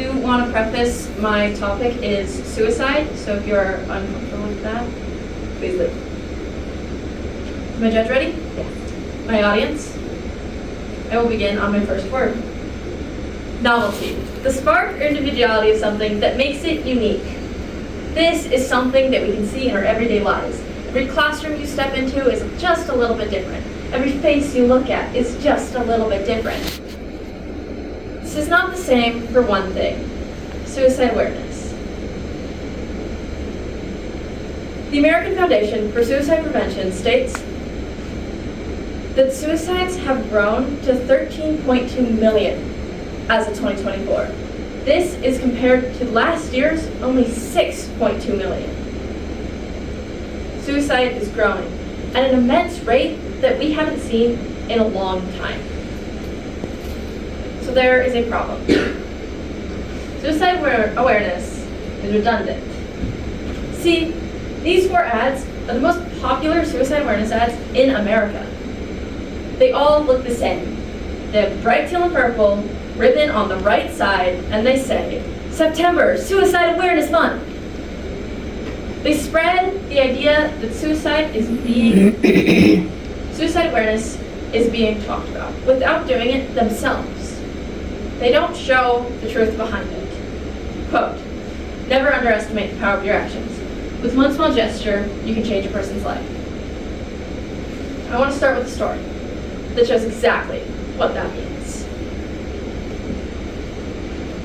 do want to preface my topic is suicide, so if you're uncomfortable with that, please leave. Is my judge ready? Yes. My audience? I will begin on my first word. Novelty. The spark or individuality of something that makes it unique. This is something that we can see in our everyday lives. Every classroom you step into is just a little bit different. Every face you look at is just a little bit different. This is not the same for one thing: suicide awareness. The American Foundation for Suicide Prevention states that suicides have grown to 13.2 million as of 2024. This is compared to last year's only 6.2 million. Suicide is growing at an immense rate that we haven't seen in a long time. So there is a problem. Suicide awareness is redundant. See, these 4 ads are the most popular suicide awareness ads in America. They all look the same. They have bright teal and purple, ribbon on the right side, and they say, September, Suicide Awareness Month. They spread the idea that suicide awareness is being talked about without doing it themselves. They don't show the truth behind it. Quote, never underestimate the power of your actions. With one small gesture, you can change a person's life. I want to start with a story that shows exactly what that means.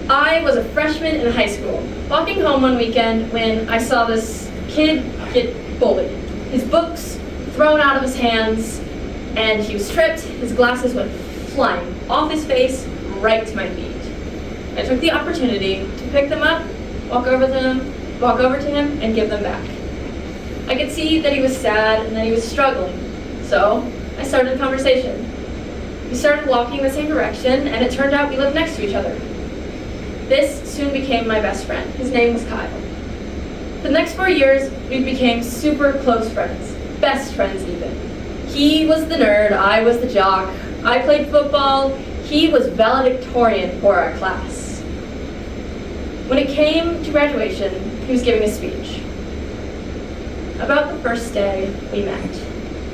I was a freshman in high school, walking home one weekend when I saw this kid get bullied. His books thrown out of his hands, and he was tripped. His glasses went flying off his face right to my feet. I took the opportunity to pick them up, walk over to him, and give them back. I could see that he was sad and that he was struggling, so I started a conversation. We started walking in the same direction, and it turned out we lived next to each other. This soon became my best friend. His name was Kyle. For the next 4 years, we became super close friends, best friends even. He was the nerd, I was the jock. I played football, he was valedictorian for our class. When it came to graduation, he was giving a speech about the first day we met,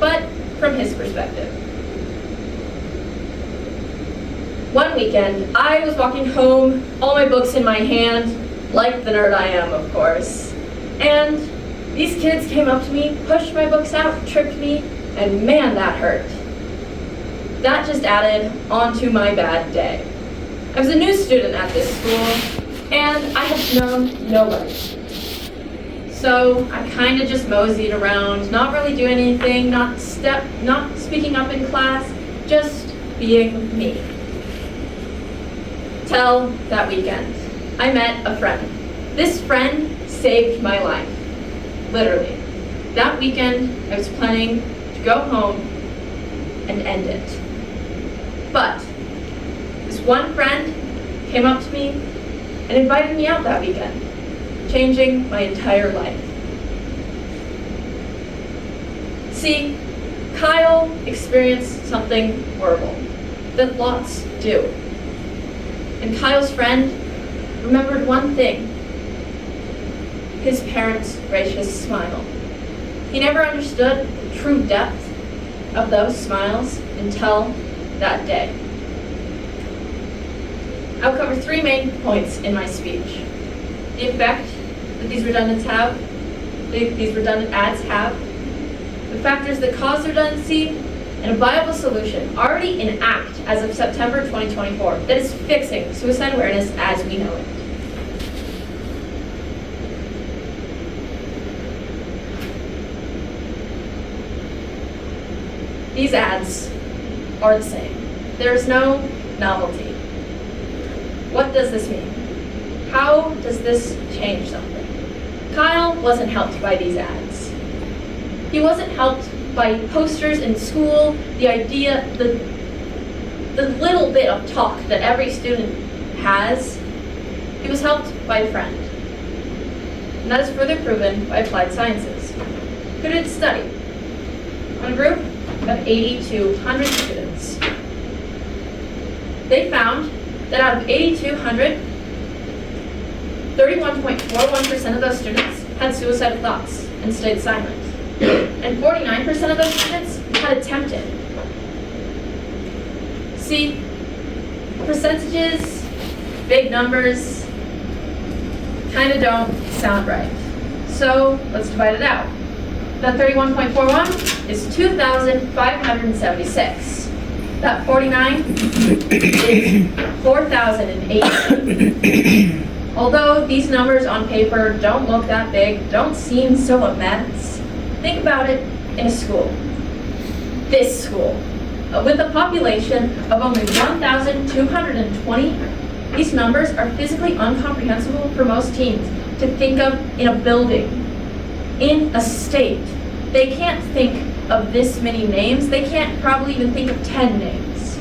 but from his perspective. One weekend, I was walking home, all my books in my hand, like the nerd I am, of course, and these kids came up to me, pushed my books out, tripped me, and man, that hurt. That just added onto my bad day. I was a new student at this school, and I had known nobody. So I kind of just moseyed around, not really doing anything, not speaking up in class, just being me. Till that weekend, I met a friend. This friend saved my life, literally. That weekend, I was planning to go home and end it. But this one friend came up to me and invited me out that weekend, changing my entire life. See, Kyle experienced something horrible that lots do. And Kyle's friend remembered one thing: his parents' gracious smile. He never understood the true depth of those smiles until that day. I'll cover 3 main points in my speech: the effect that these redundant ads have, the factors that cause redundancy, and a viable solution already in act as of September 2024 that is fixing suicide awareness as we know it. These ads are the same. There is no novelty. What does this mean? How does this change something? Kyle wasn't helped by these ads. He wasn't helped by posters in school, the little bit of talk that every student has. He was helped by a friend. And that is further proven by applied sciences. Who did study? On a group of 80 to 100 students. They found that out of 8,200, 31.41% of those students had suicidal thoughts and stayed silent. And 49% of those students had attempted. See, percentages, big numbers, kind of don't sound right. So let's divide it out. That 31.41 is 2,576. That 49 is 4,080. Although these numbers on paper don't look that big, don't seem so immense, think about it in a school. This school, with a population of only 1,220, these numbers are physically incomprehensible for most teens to think of in a building, in a state. They can't think of this many names. They can't probably even think of 10 names.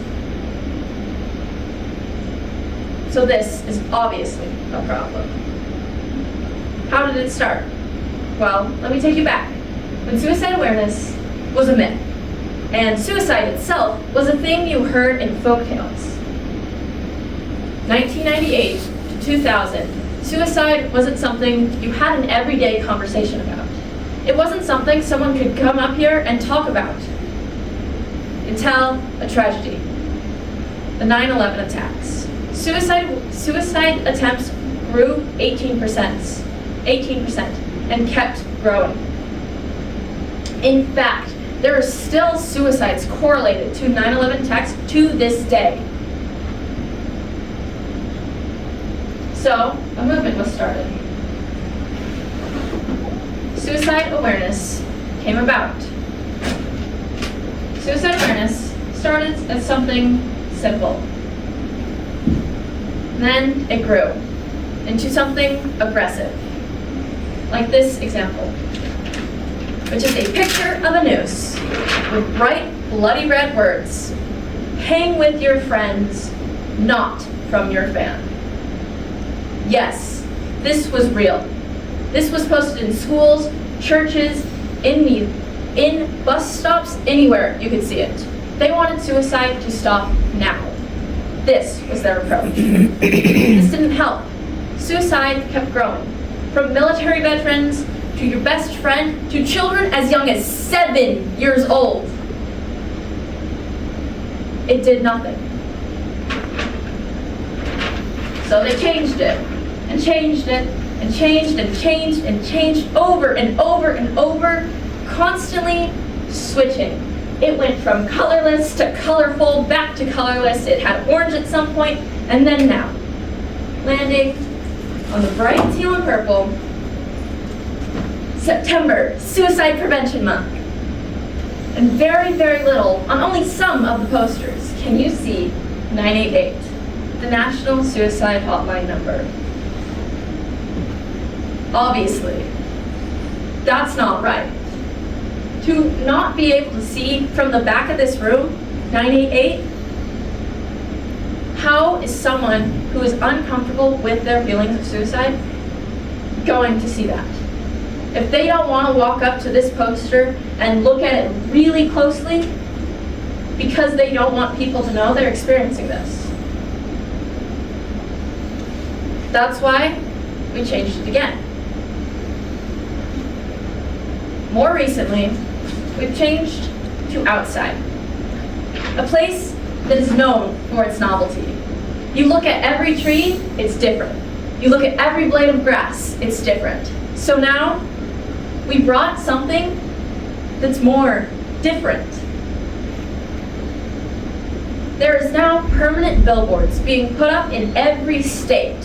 So this is obviously a problem. How did it start? Well, let me take you back. When suicide awareness was a myth, and suicide itself was a thing you heard in folktales. 1998 to 2000, suicide wasn't something you had an everyday conversation about. It wasn't something someone could come up here and talk about until a tragedy, the 9/11 attacks. Suicide attempts grew 18%, and kept growing. In fact, there are still suicides correlated to 9/11 attacks to this day. So, a movement was started. Suicide awareness came about. Suicide awareness started as something simple. Then it grew into something aggressive, like this example, which is a picture of a noose with bright, bloody red words, "Hang with your friends, not from your fan." Yes, this was real. This was posted in schools, churches, in bus stops, anywhere you could see it. They wanted suicide to stop now. This was their approach. This didn't help. Suicide kept growing. From military veterans, to your best friend, to children as young as 7 years old. It did nothing. So they changed it, and changed it, and changed, and changed, and changed over and over and over, constantly switching. It went from colorless to colorful, back to colorless. It had orange at some point, and then now. Landing on the bright teal and purple, September, Suicide Prevention Month. And very, very little, on only some of the posters, can you see 988, the National Suicide Hotline number. Obviously, that's not right. To not be able to see from the back of this room, 988, how is someone who is uncomfortable with their feelings of suicide going to see that? If they don't want to walk up to this poster and look at it really closely because they don't want people to know they're experiencing this. That's why we changed it again. More recently, we've changed to outside, a place that is known for its novelty. You look at every tree, it's different. You look at every blade of grass, it's different. So now, we brought something that's more different. There is now permanent billboards being put up in every state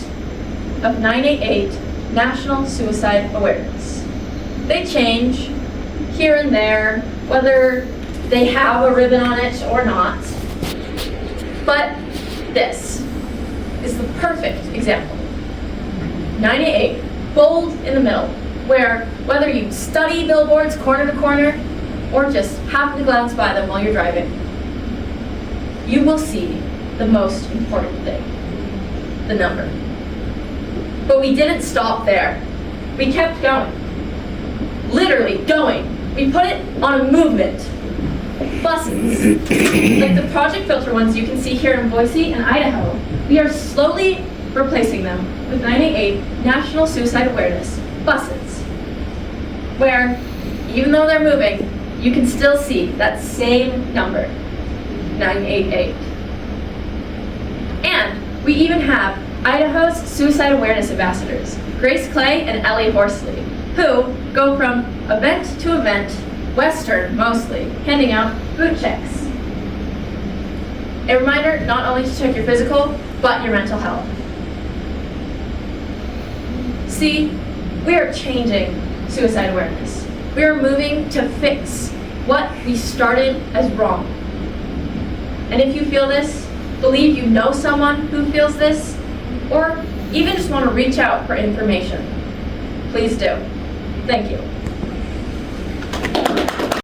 of 988 National Suicide Awareness. They change here and there, whether they have a ribbon on it or not. But this is the perfect example. 988, bold in the middle, where whether you study billboards corner to corner or just happen to glance by them while you're driving, you will see the most important thing, the number. But we didn't stop there. We kept going. Literally going. We put it on a movement. Buses, like the Project Filter ones you can see here in Boise and Idaho, we are slowly replacing them with 988 National Suicide Awareness buses, where even though they're moving, you can still see that same number, 988. And we even have Idaho's Suicide Awareness Ambassadors, Grace Clay and Ellie Horsley, who go from event to event, Western mostly, handing out boot checks. A reminder not only to check your physical, but your mental health. See, we are changing suicide awareness. We are moving to fix what we started as wrong. And if you feel this, believe you know someone who feels this, or even just want to reach out for information, please do. Thank you.